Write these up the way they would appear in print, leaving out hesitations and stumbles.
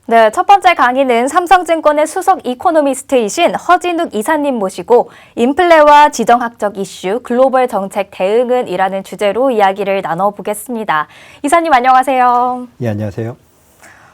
네, 첫 번째 강의는 삼성증권의 수석 이코노미스트이신 허진욱 이사님 모시고 인플레와 지정학적 이슈, 글로벌 정책 대응은 이라는 주제로 이야기를 나눠보겠습니다. 이사님 안녕하세요. 예, 안녕하세요.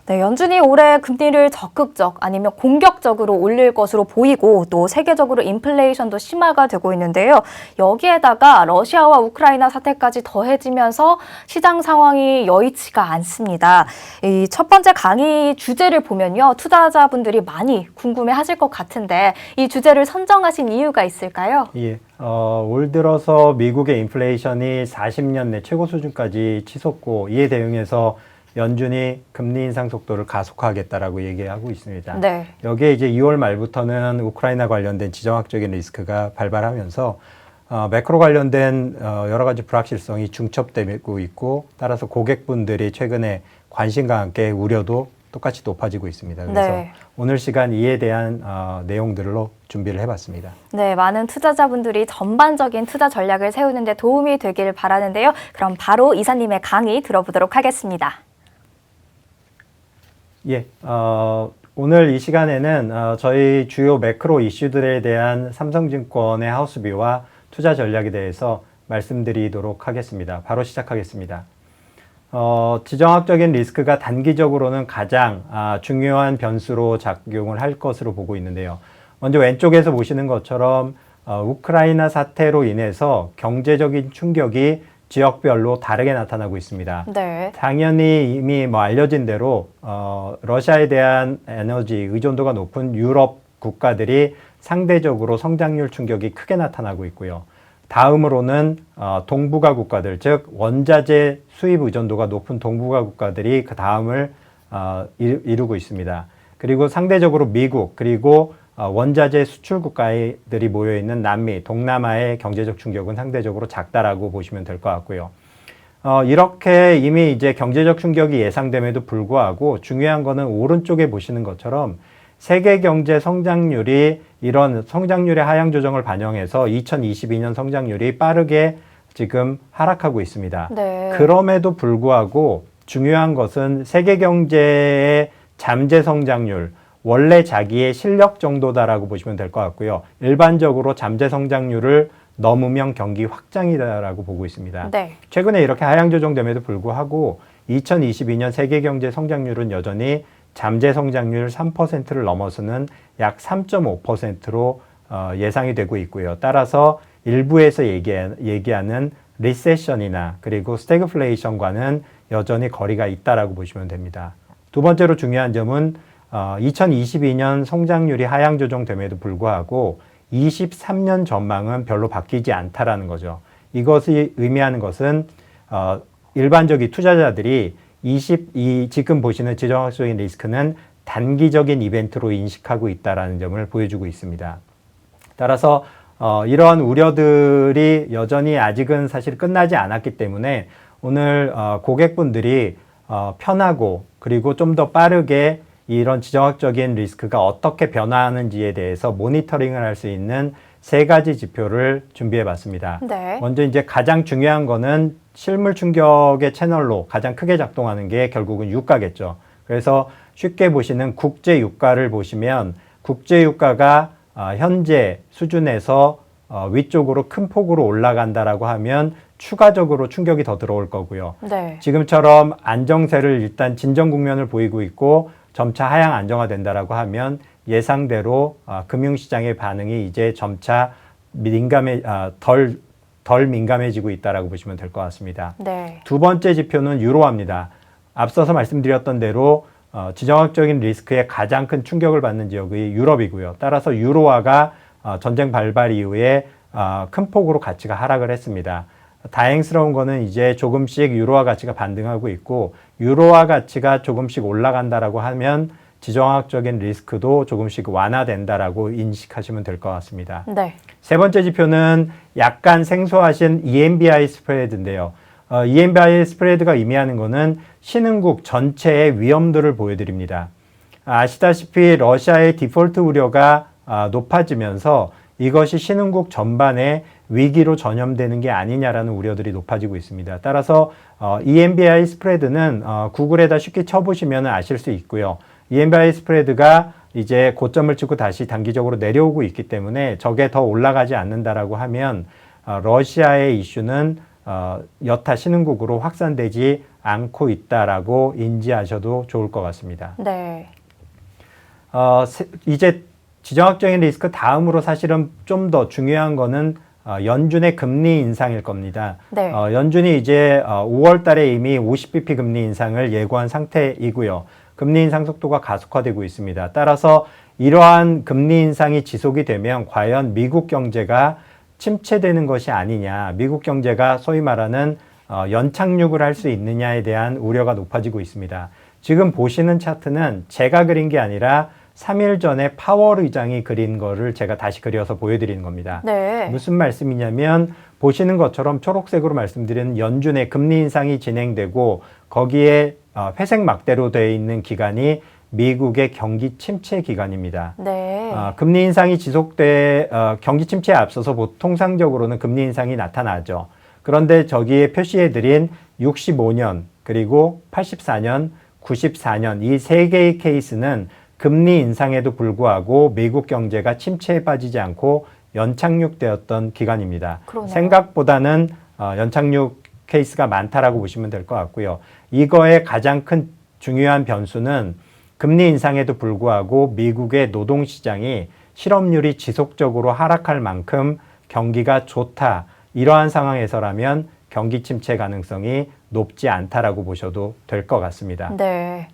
네, 연준이 올해 금리를 적극적 아니면 공격적으로 올릴 것으로 보이고 또 세계적으로 인플레이션도 심화가 되고 있는데요. 여기에다가 러시아와 우크라이나 사태까지 더해지면서 시장 상황이 여의치가 않습니다. 이 첫 번째 강의 주제를 보면요. 투자자분들이 많이 궁금해하실 것 같은데 이 주제를 선정하신 이유가 있을까요? 예, 올 들어서 미국의 인플레이션이 40년 내 최고 수준까지 치솟고 이에 대응해서 연준이 금리 인상 속도를 가속화하겠다라고 얘기하고 있습니다. 네. 여기에 이제 2월 말부터는 우크라이나 관련된 지정학적인 리스크가 발발하면서 매크로 관련된 여러 가지 불확실성이 중첩되고 있고 따라서 고객분들이 최근에 관심과 함께 우려도 똑같이 높아지고 있습니다. 그래서 네. 오늘 시간 이에 대한 내용들로 준비를 해봤습니다. 네, 많은 투자자분들이 전반적인 투자 전략을 세우는 데 도움이 되길 바라는데요. 그럼 바로 이사님의 강의 들어보도록 하겠습니다. 예, 오늘 이 시간에는 저희 주요 매크로 이슈들에 대한 삼성증권의 하우스뷰와 투자 전략에 대해서 말씀드리도록 하겠습니다. 바로 시작하겠습니다. 지정학적인 리스크가 단기적으로는 가장 중요한 변수로 작용을 할 것으로 보고 있는데요. 먼저 왼쪽에서 보시는 것처럼 우크라이나 사태로 인해서 경제적인 충격이 지역별로 다르게 나타나고 있습니다. 네. 당연히 이미 알려진 대로 러시아에 대한 에너지 의존도가 높은 유럽 국가들이 상대적으로 성장률 충격이 크게 나타나고 있고요. 다음으로는 동북아 국가들, 즉 원자재 수입 의존도가 높은 동북아 국가들이 그 다음을 이루고 있습니다. 그리고 상대적으로 미국, 그리고 원자재 수출 국가들이 모여있는 남미, 동남아의 경제적 충격은 상대적으로 작다라고 보시면 될 것 같고요. 이렇게 이미 이제 경제적 충격이 예상됨에도 불구하고 중요한 거는 오른쪽에 보시는 것처럼 세계 경제 성장률이 이런 성장률의 하향 조정을 반영해서 2022년 성장률이 빠르게 지금 하락하고 있습니다. 네. 그럼에도 불구하고 중요한 것은 세계 경제의 잠재 성장률, 원래 자기의 실력 정도다라고 보시면 될 것 같고요. 일반적으로 잠재 성장률을 넘으면 경기 확장이다라고 보고 있습니다. 네. 최근에 이렇게 하향 조정됨에도 불구하고 2022년 세계 경제 성장률은 여전히 잠재 성장률 3%를 넘어서는 약 3.5%로 예상이 되고 있고요. 따라서 일부에서 얘기하는 리세션이나 그리고 스태그플레이션과는 여전히 거리가 있다라고 보시면 됩니다. 두 번째로 중요한 점은 2022년 성장률이 하향 조정됨에도 불구하고 23년 전망은 별로 바뀌지 않다라는 거죠. 이것이 의미하는 것은 일반적인 투자자들이 지금 보시는 지정학적인 리스크는 단기적인 이벤트로 인식하고 있다는 점을 보여주고 있습니다. 따라서 이러한 우려들이 여전히 아직은 사실 끝나지 않았기 때문에 오늘 고객분들이 편하고 그리고 좀 더 빠르게 이런 지정학적인 리스크가 어떻게 변화하는지에 대해서 모니터링을 할 수 있는 세 가지 지표를 준비해 봤습니다. 네. 먼저 이제 가장 중요한 거는 실물 충격의 채널로 가장 크게 작동하는 게 결국은 유가겠죠. 그래서 쉽게 보시는 국제 유가를 보시면 국제 유가가 현재 수준에서 위쪽으로 큰 폭으로 올라간다라고 하면 추가적으로 충격이 더 들어올 거고요. 네. 지금처럼 안정세를 일단 진정 국면을 보이고 있고 점차 하향 안정화된다라고 하면 예상대로 금융시장의 반응이 이제 점차 덜 민감해지고 있다라고 보시면 될 것 같습니다. 네. 두 번째 지표는 유로화입니다. 앞서서 말씀드렸던 대로 지정학적인 리스크에 가장 큰 충격을 받는 지역이 유럽이고요. 따라서 유로화가 전쟁 발발 이후에 큰 폭으로 가치가 하락을 했습니다. 다행스러운 거는 이제 조금씩 유로화 가치가 반등하고 있고 유로화 가치가 조금씩 올라간다라고 하면 지정학적인 리스크도 조금씩 완화된다라고 인식하시면 될 것 같습니다. 네. 세 번째 지표는 약간 생소하신 EMBI 스프레드인데요. EMBI 스프레드가 의미하는 거는 신흥국 전체의 위험도를 보여드립니다. 아시다시피 러시아의 디폴트 우려가 높아지면서 이것이 신흥국 전반에 위기로 전염되는 게 아니냐라는 우려들이 높아지고 있습니다. 따라서 EMBI 스프레드는 구글에다 쉽게 쳐보시면 아실 수 있고요. EMBI 스프레드가 이제 고점을 찍고 다시 단기적으로 내려오고 있기 때문에 저게 더 올라가지 않는다라고 하면 러시아의 이슈는 여타 신흥국으로 확산되지 않고 있다라고 인지하셔도 좋을 것 같습니다. 네. 이제 지정학적인 리스크 다음으로 사실은 좀 더 중요한 거는 연준의 금리 인상일 겁니다. 네. 연준이 이제 5월 달에 이미 50bp 금리 인상을 예고한 상태이고요. 금리 인상 속도가 가속화되고 있습니다. 따라서 이러한 금리 인상이 지속이 되면 과연 미국 경제가 침체되는 것이 아니냐, 미국 경제가 소위 말하는 연착륙을 할 수 있느냐에 대한 우려가 높아지고 있습니다. 지금 보시는 차트는 제가 그린 게 아니라 3일 전에 파월 의장이 그린 거를 제가 다시 그려서 보여드리는 겁니다. 네. 무슨 말씀이냐면 보시는 것처럼 초록색으로 말씀드린 연준의 금리 인상이 진행되고 거기에 회색 막대로 되어 있는 기간이 미국의 경기 침체 기간입니다. 네. 금리 인상이 지속돼 경기 침체에 앞서서 통상적으로는 금리 인상이 나타나죠. 그런데 저기에 표시해드린 65년 그리고 84년, 94년 이 세 개의 케이스는 금리 인상에도 불구하고 미국 경제가 침체에 빠지지 않고 연착륙되었던 기간입니다. 그러네요. 생각보다는 연착륙 케이스가 많다라고 보시면 될 것 같고요. 이거의 가장 큰 중요한 변수는 금리 인상에도 불구하고 미국의 노동시장이 실업률이 지속적으로 하락할 만큼 경기가 좋다. 이러한 상황에서라면 경기 침체 가능성이 높지 않다라고 보셔도 될 것 같습니다. 네.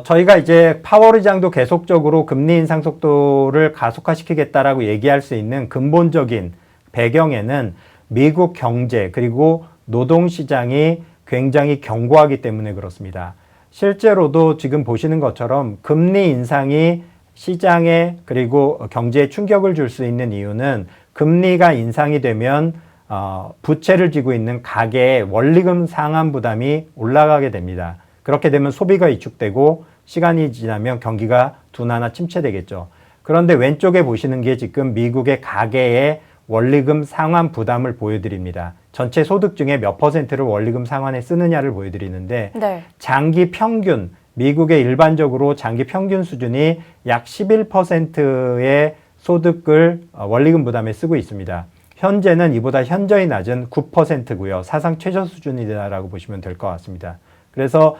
저희가 이제 파월 의장도 계속적으로 금리 인상 속도를 가속화시키겠다라고 얘기할 수 있는 근본적인 배경에는 미국 경제 그리고 노동시장이 굉장히 견고하기 때문에 그렇습니다. 실제로도 지금 보시는 것처럼 금리 인상이 시장에 그리고 경제에 충격을 줄 수 있는 이유는 금리가 인상이 되면 부채를 지고 있는 가계의 원리금 상환 부담이 올라가게 됩니다. 그렇게 되면 소비가 위축되고 시간이 지나면 경기가 둔화나 침체되겠죠. 그런데 왼쪽에 보시는 게 지금 미국의 가계의 원리금 상환 부담을 보여드립니다. 전체 소득 중에 몇 퍼센트를 원리금 상환에 쓰느냐를 보여드리는데 네. 장기 평균, 미국의 일반적으로 장기 평균 수준이 약 11%의 소득을 원리금 부담에 쓰고 있습니다. 현재는 이보다 현저히 낮은 9%고요. 사상 최저 수준이다라고 보시면 될 것 같습니다. 그래서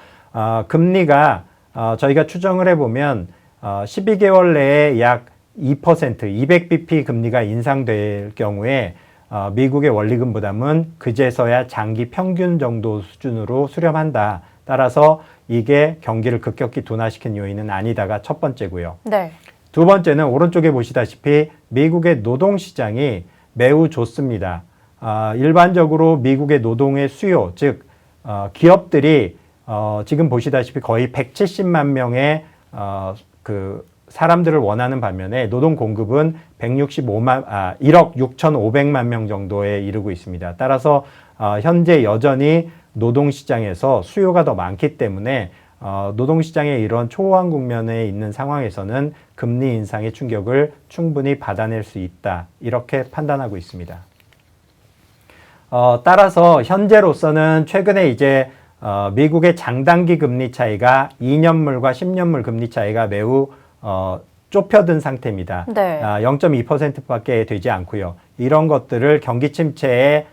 금리가 저희가 추정을 해보면 12개월 내에 약 2%, 200bp 금리가 인상될 경우에 미국의 원리금 부담은 그제서야 장기 평균 정도 수준으로 수렴한다. 따라서 이게 경기를 급격히 둔화시킨 요인은 아니다가 첫 번째고요. 네. 두 번째는 오른쪽에 보시다시피 미국의 노동시장이 매우 좋습니다. 일반적으로 미국의 노동의 수요, 즉 기업들이 지금 보시다시피 거의 170만 명의 그 사람들을 원하는 반면에 노동 공급은 1억 6,500만 명 정도에 이르고 있습니다. 따라서 현재 여전히 노동시장에서 수요가 더 많기 때문에 노동시장의 이런 초호황 국면에 있는 상황에서는 금리 인상의 충격을 충분히 받아낼 수 있다. 이렇게 판단하고 있습니다. 따라서 현재로서는 최근에 이제 미국의 장단기 금리 차이가 2년물과 10년물 금리 차이가 매우 좁혀든 상태입니다. 네. 0.2%밖에 되지 않고요. 이런 것들을 경기 침체의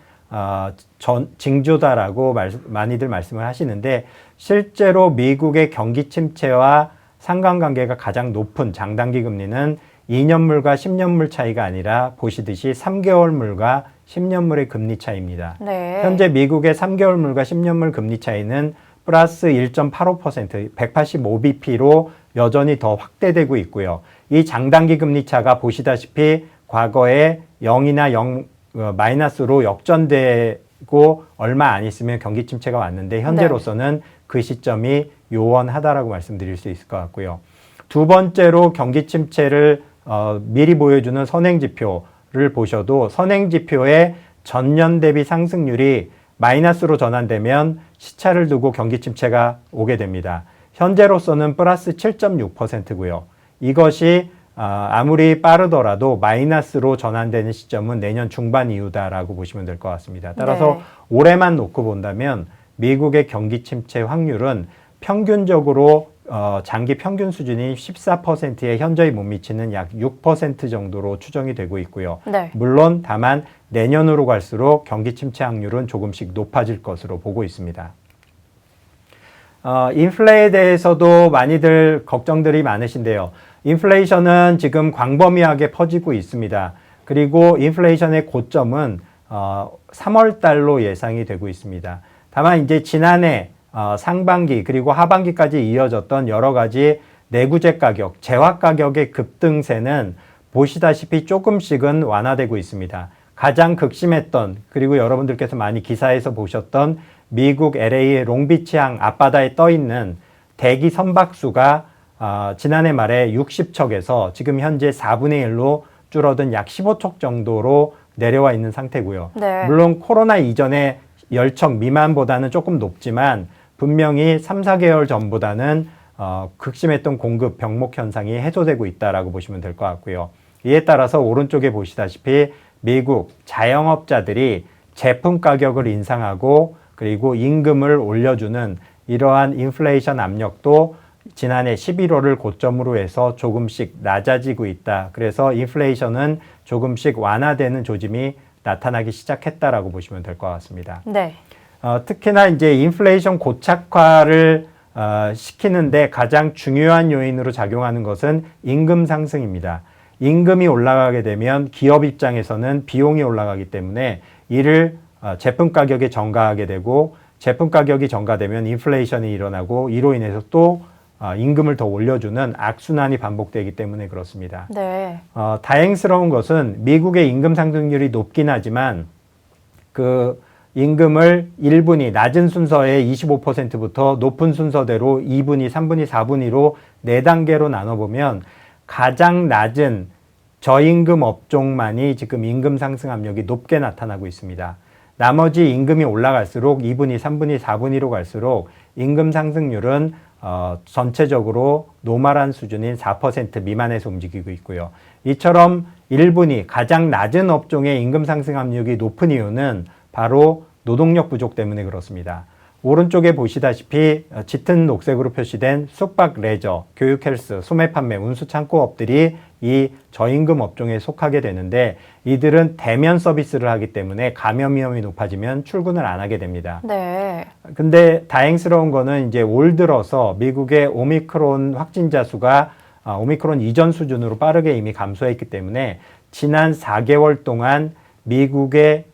징조다라고 많이들 말씀을 하시는데 실제로 미국의 경기 침체와 상관관계가 가장 높은 장단기 금리는 2년물과 10년물 차이가 아니라 보시듯이 3개월물과 10년물의 금리 차이입니다. 네. 현재 미국의 3개월물과 10년물 금리 차이는 플러스 1.85%, 185bp로 여전히 더 확대되고 있고요. 이 장단기 금리 차가 보시다시피 과거에 0이나 마이너스로 역전되고 얼마 안 있으면 경기 침체가 왔는데 현재로서는 그 시점이 요원하다라고 말씀드릴 수 있을 것 같고요. 두 번째로 경기 침체를 미리 보여주는 선행지표를 보셔도 선행지표의 전년 대비 상승률이 마이너스로 전환되면 시차를 두고 경기 침체가 오게 됩니다. 현재로서는 플러스 7.6%고요. 이것이 아무리 빠르더라도 마이너스로 전환되는 시점은 내년 중반 이후다라고 보시면 될 것 같습니다. 따라서 네. 올해만 놓고 본다면 미국의 경기 침체 확률은 평균적으로 장기 평균 수준인 14%에 현저히 못 미치는 약 6% 정도로 추정이 되고 있고요. 네. 물론 다만 내년으로 갈수록 경기 침체 확률은 조금씩 높아질 것으로 보고 있습니다. 인플레에 대해서도 많이들 걱정들이 많으신데요. 인플레이션은 지금 광범위하게 퍼지고 있습니다. 그리고 인플레이션의 고점은 3월 달로 예상이 되고 있습니다. 다만 이제 지난해 상반기 그리고 하반기까지 이어졌던 여러 가지 내구재 가격, 재화 가격의 급등세는 보시다시피 조금씩은 완화되고 있습니다. 가장 극심했던 그리고 여러분들께서 많이 기사에서 보셨던 미국 LA의 롱비치항 앞바다에 떠 있는 대기 선박수가 지난해 말에 60척에서 지금 현재 4분의 1로 줄어든 약 15척 정도로 내려와 있는 상태고요. 네. 물론 코로나 이전에 10척 미만보다는 조금 높지만 분명히 3, 4개월 전보다는 극심했던 공급 병목 현상이 해소되고 있다라고 보시면 될 것 같고요. 이에 따라서 오른쪽에 보시다시피 미국 자영업자들이 제품 가격을 인상하고 그리고 임금을 올려주는 이러한 인플레이션 압력도 지난해 11월을 고점으로 해서 조금씩 낮아지고 있다. 그래서 인플레이션은 조금씩 완화되는 조짐이 나타나기 시작했다라고 보시면 될 것 같습니다. 네. 특히나 이제 인플레이션 고착화를 시키는데 가장 중요한 요인으로 작용하는 것은 임금 상승입니다. 임금이 올라가게 되면 기업 입장에서는 비용이 올라가기 때문에 이를 제품 가격에 전가하게 되고 제품 가격이 전가되면 인플레이션이 일어나고 이로 인해서 또 임금을 더 올려주는 악순환이 반복되기 때문에 그렇습니다. 네. 다행스러운 것은 미국의 임금 상승률이 높긴 하지만 그 임금을 1분위 낮은 순서의 25%부터 높은 순서대로 2분위, 3분위, 4분위로 4단계로 나눠보면 가장 낮은 저임금 업종만이 지금 임금 상승 압력이 높게 나타나고 있습니다. 나머지 임금이 올라갈수록 2분위, 3분위, 4분위로 갈수록 임금 상승률은 전체적으로 노멀한 수준인 4% 미만에서 움직이고 있고요. 이처럼 1분위 가장 낮은 업종의 임금 상승 압력이 높은 이유는 바로 노동력 부족 때문에 그렇습니다. 오른쪽에 보시다시피 짙은 녹색으로 표시된 숙박, 레저, 교육, 헬스, 소매 판매, 운수 창고업들이 이 저임금 업종에 속하게 되는데 이들은 대면 서비스를 하기 때문에 감염 위험이 높아지면 출근을 안 하게 됩니다. 네. 근데 다행스러운 거는 이제 올 들어서 미국의 오미크론 확진자 수가 오미크론 이전 수준으로 빠르게 이미 감소했기 때문에 지난 4개월 동안 미국의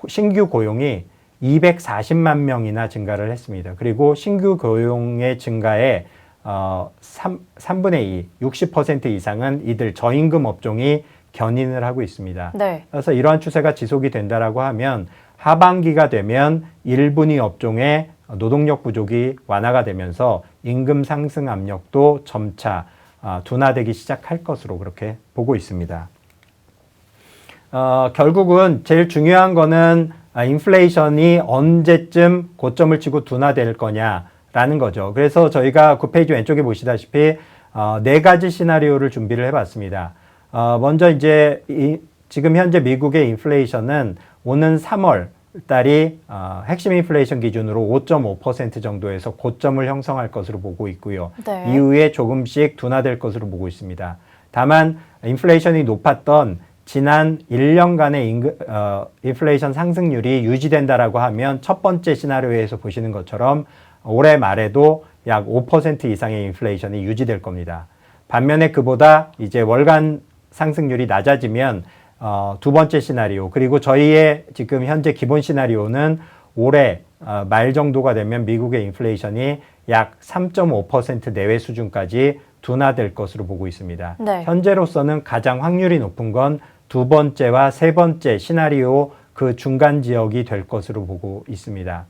신규 고용이 240만 명이나 증가를 했습니다. 그리고 신규 고용의 증가에 3분의 2, 60% 이상은 이들 저임금 업종이 견인을 하고 있습니다. 네. 그래서 이러한 추세가 지속이 된다라고 하면 하반기가 되면 1분위 업종의 노동력 부족이 완화가 되면서 임금 상승 압력도 점차 둔화되기 시작할 것으로 그렇게 보고 있습니다. 결국은 제일 중요한 거는 인플레이션이 언제쯤 고점을 치고 둔화될 거냐라는 거죠. 그래서 저희가 9페이지 왼쪽에 보시다시피 4가지 시나리오를 준비를 해봤습니다. 먼저 이제 지금 현재 미국의 인플레이션은 오는 3월 달이 핵심 인플레이션 기준으로 5.5% 정도에서 고점을 형성할 것으로 보고 있고요. 네. 이후에 조금씩 둔화될 것으로 보고 있습니다. 다만 인플레이션이 높았던 지난 1년간의 인플레이션 상승률이 유지된다라고 하면 첫 번째 시나리오에서 보시는 것처럼 올해 말에도 약 5% 이상의 인플레이션이 유지될 겁니다. 반면에 그보다 이제 월간 상승률이 낮아지면 두 번째 시나리오 그리고 저희의 지금 현재 기본 시나리오는 올해 말 정도가 되면 미국의 인플레이션이 약 3.5% 내외 수준까지 둔화될 것으로 보고 있습니다. 네. 현재로서는 가장 확률이 높은 건 두 번째와 세 번째 시나리오 그 중간 지역이 될 것으로 보고 있습니다.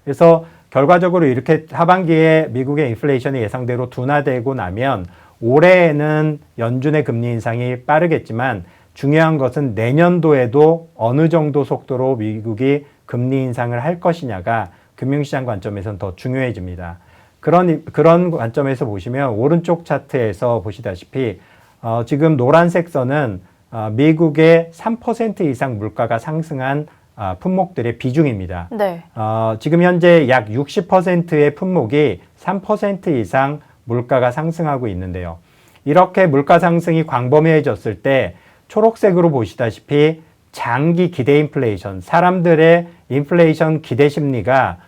그래서 결과적으로 이렇게 하반기에 미국의 인플레이션이 예상대로 둔화되고 나면 올해에는 연준의 금리 인상이 빠르겠지만 중요한 것은 내년도에도 어느 정도 속도로 미국이 금리 인상을 할 것이냐가 금융시장 관점에서는 더 중요해집니다. 그런 관점에서 보시면 오른쪽 차트에서 보시다시피 지금 노란색 선은 미국의 3% 이상 물가가 상승한 품목들의 비중입니다. 네. 지금 현재 약 60%의 품목이 3% 이상 물가가 상승하고 있는데요. 이렇게 물가 상승이 광범위해졌을 때 초록색으로 보시다시피 장기 기대 인플레이션, 사람들의 인플레이션 기대 심리가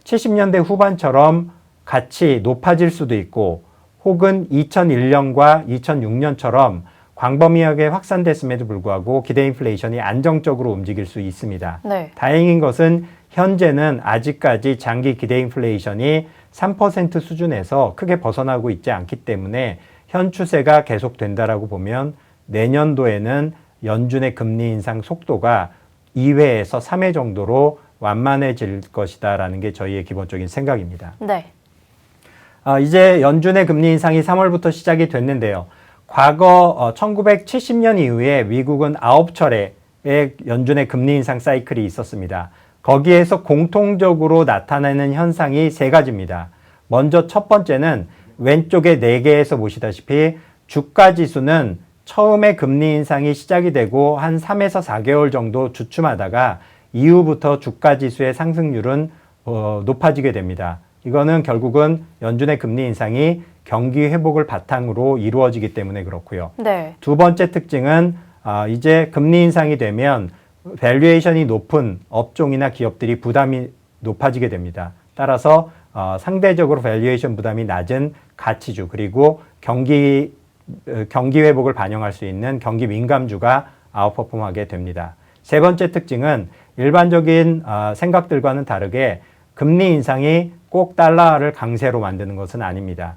70년대 후반처럼 같이 높아질 수도 있고 혹은 2001년과 2006년처럼 광범위하게 확산됐음에도 불구하고 기대 인플레이션이 안정적으로 움직일 수 있습니다. 네. 다행인 것은 현재는 아직까지 장기 기대 인플레이션이 3% 수준에서 크게 벗어나고 있지 않기 때문에 현 추세가 계속된다라고 보면 내년도에는 연준의 금리 인상 속도가 2회에서 3회 정도로 완만해질 것이다라는 게 저희의 기본적인 생각입니다. 네. 이제 연준의 금리 인상이 3월부터 시작이 됐는데요. 과거 1970년 이후에 미국은 9차례의 연준의 금리 인상 사이클이 있었습니다. 거기에서 공통적으로 나타나는 현상이 세 가지입니다. 먼저 첫 번째는 왼쪽에 4개에서 보시다시피 주가 지수는 처음에 금리 인상이 시작이 되고 한 3에서 4개월 정도 주춤하다가 이후부터 주가 지수의 상승률은 높아지게 됩니다. 이거는 결국은 연준의 금리 인상이 경기 회복을 바탕으로 이루어지기 때문에 그렇고요. 네. 두 번째 특징은 이제 금리 인상이 되면 밸류에이션이 높은 업종이나 기업들이 부담이 높아지게 됩니다. 따라서 상대적으로 밸류에이션 부담이 낮은 가치주 그리고 경기 회복을 반영할 수 있는 경기 민감주가 아웃퍼폼하게 됩니다. 세 번째 특징은 일반적인 생각들과는 다르게 금리 인상이 꼭 달러화를 강세로 만드는 것은 아닙니다.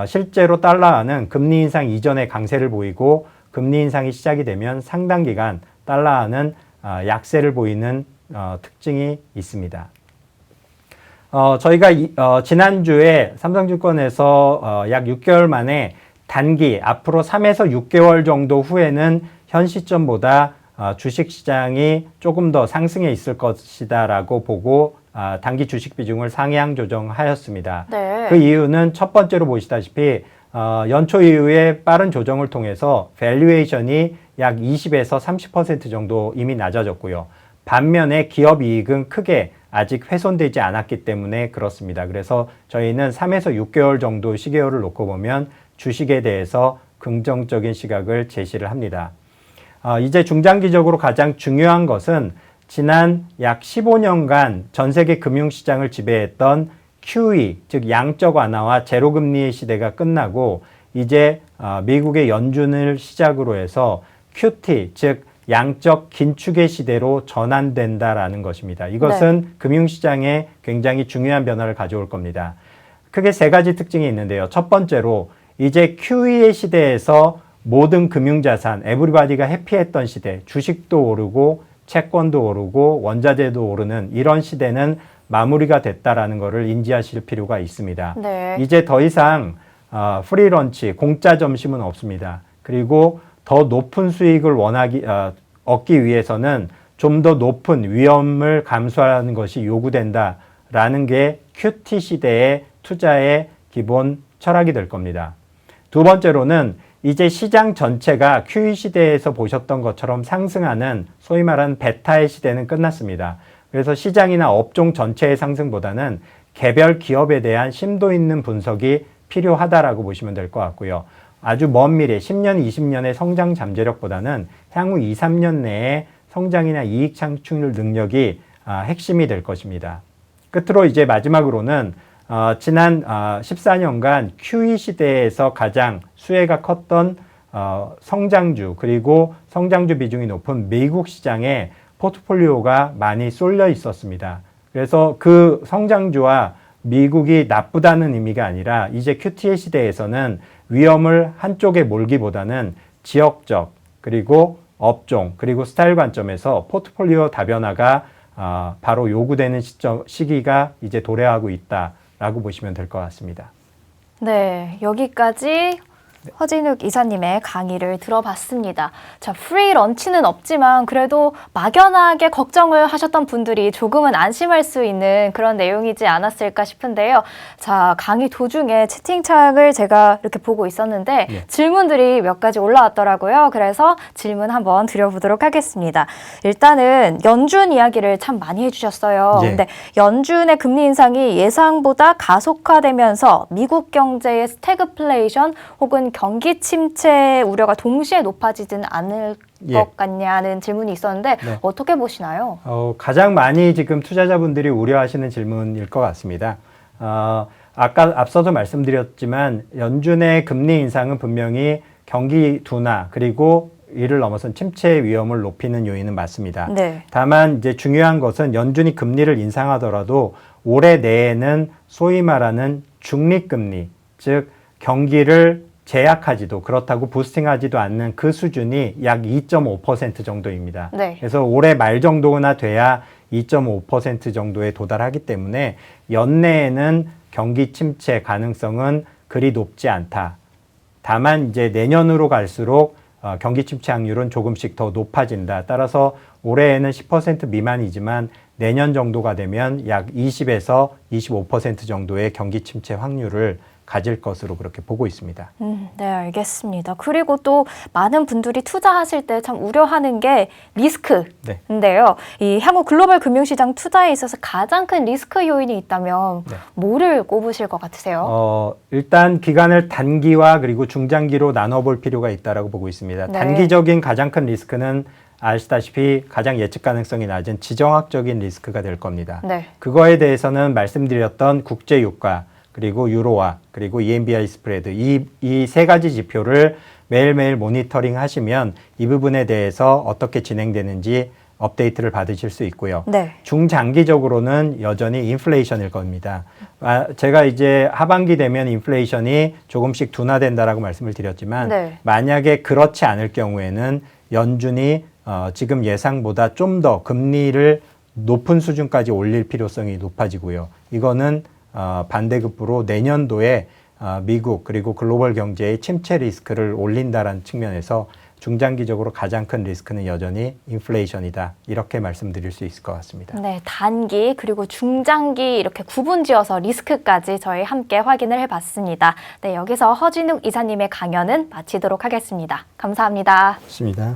실제로 달러화는 금리 인상 이전에 강세를 보이고 금리 인상이 시작이 되면 상당 기간 달러화는 약세를 보이는 특징이 있습니다. 저희가 지난주에 삼성증권에서 약 6개월 만에 단기 앞으로 3에서 6개월 정도 후에는 현 시점보다 주식시장이 조금 더 상승해 있을 것이다 라고 보고 단기 주식 비중을 상향 조정하였습니다. 네. 그 이유는 첫 번째로 보시다시피 연초 이후에 빠른 조정을 통해서 밸류에이션이 약 20에서 30% 정도 이미 낮아졌고요. 반면에 기업 이익은 크게 아직 훼손되지 않았기 때문에 그렇습니다. 그래서 저희는 3에서 6개월 정도 시계열을 놓고 보면 주식에 대해서 긍정적인 시각을 제시를 합니다. 이제 중장기적으로 가장 중요한 것은 지난 약 15년간 전 세계 금융시장을 지배했던 QE, 즉 양적 완화와 제로금리의 시대가 끝나고 이제 미국의 연준을 시작으로 해서 QT, 즉 양적 긴축의 시대로 전환된다라는 것입니다. 이것은 금융시장에 굉장히 중요한 변화를 가져올 겁니다. 크게 세 가지 특징이 있는데요. 첫 번째로 이제 QE의 시대에서 모든 금융자산, 에브리바디가 해피했던 시대, 주식도 오르고 채권도 오르고 원자재도 오르는 이런 시대는 마무리가 됐다라는 것을 인지하실 필요가 있습니다. 네. 이제 더 이상 프리런치, 공짜 점심은 없습니다. 그리고 더 높은 수익을 얻기 위해서는 좀 더 높은 위험을 감수하는 것이 요구된다라는 게 QT 시대의 투자의 기본 철학이 될 겁니다. 두 번째로는 이제 시장 전체가 QE 시대에서 보셨던 것처럼 상승하는 소위 말하는 베타의 시대는 끝났습니다. 그래서 시장이나 업종 전체의 상승보다는 개별 기업에 대한 심도 있는 분석이 필요하다라고 보시면 될 것 같고요. 아주 먼 미래 10년, 20년의 성장 잠재력보다는 향후 2, 3년 내에 성장이나 이익 창출 능력이 핵심이 될 것입니다. 끝으로 이제 마지막으로는 지난 14년간 QE 시대에서 가장 수혜가 컸던 성장주 그리고 성장주 비중이 높은 미국 시장에 포트폴리오가 많이 쏠려 있었습니다. 그래서 그 성장주와 미국이 나쁘다는 의미가 아니라 이제 QT의 시대에서는 위험을 한쪽에 몰기보다는 지역적 그리고 업종 그리고 스타일 관점에서 포트폴리오 다변화가 바로 요구되는 시기가 이제 도래하고 있다라고 보시면 될 것 같습니다. 네, 여기까지 허진욱 이사님의 강의를 들어봤습니다. 자, 프리 런치는 없지만 그래도 막연하게 걱정을 하셨던 분들이 조금은 안심할 수 있는 그런 내용이지 않았을까 싶은데요. 자, 강의 도중에 채팅창을 제가 이렇게 보고 있었는데 예. 질문들이 몇 가지 올라왔더라고요. 그래서 질문 한번 드려보도록 하겠습니다. 일단은 연준 이야기를 참 많이 해주셨어요. 예. 근데 연준의 금리 인상이 예상보다 가속화되면서 미국 경제의 스태그플레이션 혹은 경기 침체 우려가 동시에 높아지진 않을 예. 것 같냐는 질문이 있었는데 네. 어떻게 보시나요? 가장 많이 지금 투자자분들이 우려하시는 질문일 것 같습니다. 아까 앞서도 말씀드렸지만 연준의 금리 인상은 분명히 경기 둔화 그리고 이를 넘어선 침체 위험을 높이는 요인은 맞습니다. 네. 다만 이제 중요한 것은 연준이 금리를 인상하더라도 올해 내에는 소위 말하는 중립금리, 즉 경기를 제약하지도 그렇다고 부스팅하지도 않는 그 수준이 약 2.5% 정도입니다. 네. 그래서 올해 말 정도나 돼야 2.5% 정도에 도달하기 때문에 연내에는 경기 침체 가능성은 그리 높지 않다. 다만 이제 내년으로 갈수록 경기 침체 확률은 조금씩 더 높아진다. 따라서 올해에는 10% 미만이지만 내년 정도가 되면 약 20에서 25% 정도의 경기 침체 확률을 가질 것으로 그렇게 보고 있습니다. 네, 알겠습니다. 그리고 또 많은 분들이 투자하실 때 참 우려하는 게 리스크인데요. 이 향후 글로벌 금융시장 투자에 있어서 가장 큰 리스크 요인이 있다면 뭐를 꼽으실 것 같으세요? 일단 기간을 단기와 그리고 중장기로 나눠볼 필요가 있다고 보고 있습니다. 네. 단기적인 가장 큰 리스크는 아시다시피 가장 예측 가능성이 낮은 지정학적인 리스크가 될 겁니다. 네. 그거에 대해서는 말씀드렸던 국제유가 그리고 유로화 그리고 EMBI 스프레드 이 세 가지 지표를 매일매일 모니터링 하시면 이 부분에 대해서 어떻게 진행되는지 업데이트를 받으실 수 있고요. 네. 중장기적으로는 여전히 인플레이션일 겁니다. 제가 이제 하반기 되면 인플레이션이 조금씩 둔화된다라고 말씀을 드렸지만 네. 만약에 그렇지 않을 경우에는 연준이 지금 예상보다 좀 더 금리를 높은 수준까지 올릴 필요성이 높아지고요. 이거는 반대급부로 내년도에 미국 그리고 글로벌 경제의 침체 리스크를 올린다라는 측면에서 중장기적으로 가장 큰 리스크는 여전히 인플레이션이다. 이렇게 말씀드릴 수 있을 것 같습니다. 네, 단기 그리고 중장기 이렇게 구분지어서 리스크까지 저희 함께 확인을 해봤습니다. 네, 여기서 허진욱 이사님의 강연은 마치도록 하겠습니다. 감사합니다. 좋습니다.